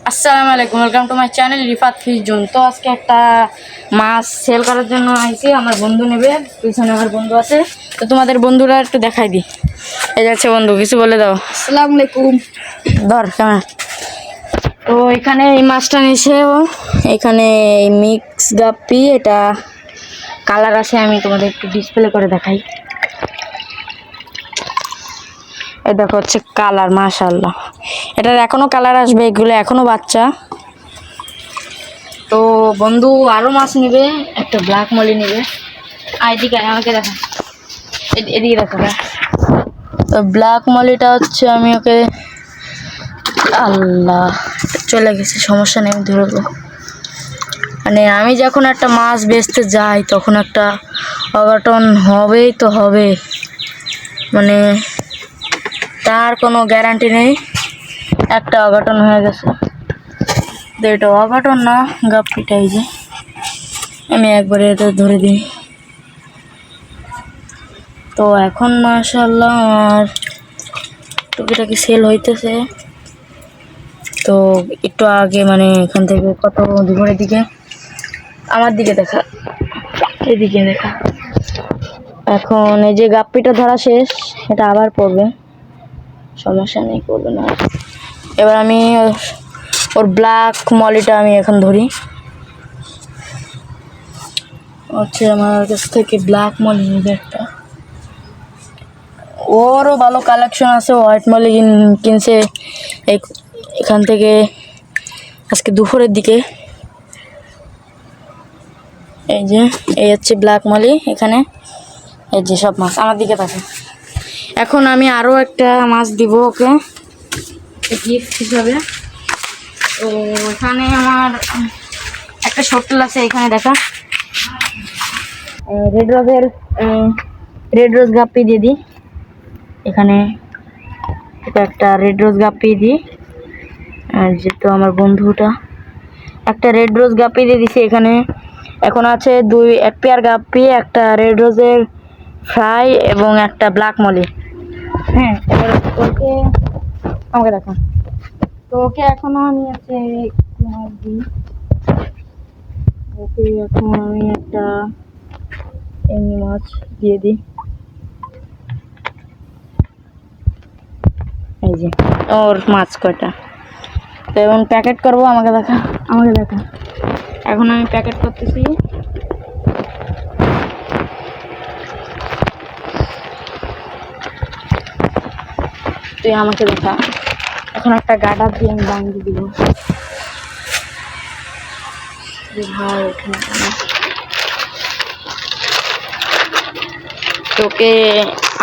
আসসালামু আলাইকুম, welcome to my channel Rifat fish zone. তো আজকে একটা মাছ সেল করার জন্য আইছি। আমার বন্ধু নেবে, পিছনে আমার বন্ধু আছে। তো তোমাদের বন্ধুরা একটু দেখাই দিই। এই যাচ্ছে বন্ধু, কিছু বলে দাও। আসসালামু আলাইকুম। ধর কেমন। তো এখানে এই মাছটা নিয়েছে ও, এখানে মিক্স গাপ্পি, এটা কালার আছে, আমি তোমাদের একটু ডিসপ্লে করে দেখাই। এই দেখো হচ্ছে কালার, মাশাআল্লাহ। এটার এখনো কালার আসবে, এগুলো এখনো বাচ্চা। তো বন্ধু আরও মাছ নেবে, একটা ব্ল্যাক মলি নেবে। এদিকে আমাকে দেখা, এদিকে দেখো। তো ব্ল্যাক মলিটা হচ্ছে, আমি ওকে, আল্লাহ চলে গেছে, সমস্যা নেই, আমি ধরবো। মানে আমি যখন একটা মাছ বেচতে যাই তখন একটা অঘটন হবেই তো হবে, মানে তার কোনো গ্যারান্টি নেই। একটা অঘটন হয়ে গেছে, এটা অঘটন না, গাপ্পিটাই যে আমি একবারে এটা ধরে দিই। তো এখন মাশাআল্লাহ আমার টুকিটাকি সেল হইতেছে। তো একটু আগে মানে এখান থেকে কত দুপুরের দিকে আমার দিকে দেখা, এদিকে দেখা। এখন এই যে গাপ্পিটা ধরা শেষ, এটা আবার পড়বে, সমস্যা নেই, করবে না। এবার আমি ওর ব্ল্যাক মলিটা আমি এখন ধরি। হচ্ছে আমার কাছ থেকে ব্ল্যাক মলি নিবে একটা, ওরও ভালো কালেকশন আছে। হোয়াইট মলি কিনছে এখান থেকে আজকে দুপুরের দিকে। এই যে এই হচ্ছে ব্ল্যাক মলি, এখানে এই যে সব মাছ আমার দিকে থাকে। এখন আমি আরও একটা মাছ দিব ওকে গিফট হিসাবে। তো এখানে আমার একটা শর্টল আছে, এখানে দেখা রেড রোজ গাপ্পি দিয়ে দিই। এখানে এটা একটা রেড রোজ গাপ্পি দিই, আর যেহেতু আমার বন্ধুটা একটা রেড রোজ গাপ্পি দিয়ে দিছি। এখানে এখন আছে এক পেয়ার গাপ্পি, একটা রেড রোজের ফ্রাই এবং একটা ব্ল্যাক মলি। হ্যাঁ, এবার ওকে আমাকে দেখো। তো ওকে এখনো আমি আছে দিই, ওকে এখন আমি একটা এমনি মাছ দিয়ে দিই। এই যে ওর মাছ কয়টা। তো এখন প্যাকেট করবো, আমাকে দেখা। এখন আমি প্যাকেট করতেছি। তুই আমাকে দেখা। এখন একটা গাডার দিয়ে আমি বাঙ্গি দিব। তোকে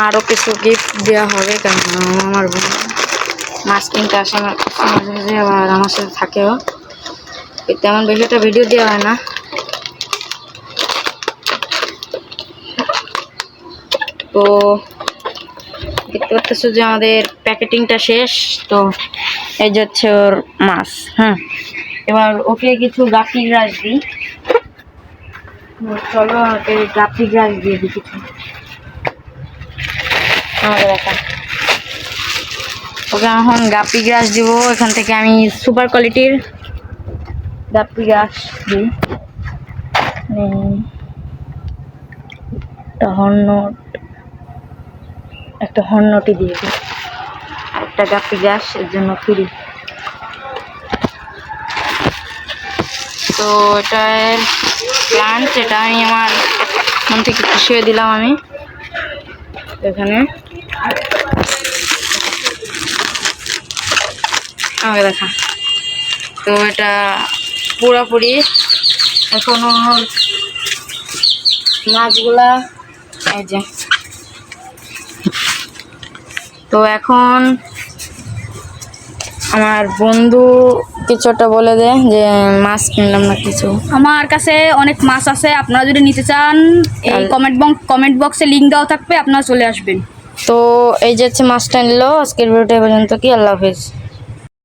আরও কিছু গিফট দেওয়া হবে, কারণ আমার মাছ কিনতে আসে আমার মাঝে মাঝে, আবার আমার সাথে থাকেও। তেমন বেশি একটা ভিডিও দেওয়া হয় না। তো দেখতে পাচ্ছ যে আমাদের প্যাকেটিংটা শেষ। তো এই যাচ্ছে ওর মাছ। হ্যাঁ, এবার ওকে কিছু গাপ্পি গ্রাস দিই। চলো ওকে গাপ্পি গ্রাস দিয়ে দিই কিছু। আমাকে দেখা, ওকে এখন গাপ্পি গ্রাস দিব। এখান থেকে আমি সুপার কোয়ালিটির গাপ্পি গ্রাস দিই। একটা হর্নটি দিয়ে দিই, একটা গাপ্পি গ্রাস এর জন্য ফ্রি। তো এটার প্ল্যান্ট, এটা আমি আমার মন থেকে খুশি হয়ে দিলাম আমি এখানে। আমাকে দেখা। তো এটা পুরোপুরি এখনো মাছগুলা, এই যে। তো এখন আমার বন্ধু কিছু একটা বলে দে, যে মাছ কিনলাম না কিছু। আমার কাছে অনেক মাছ আছে, আপনারা যদি নিতে চান এই কমেন্ট বক্সে লিংক দেওয়া থাকবে, আপনারা চলে আসবেন। তো এই যে মাছটা নিল। আজকের ভিডিওটা পর্যন্ত কি, আল্লাহ হাফেজ।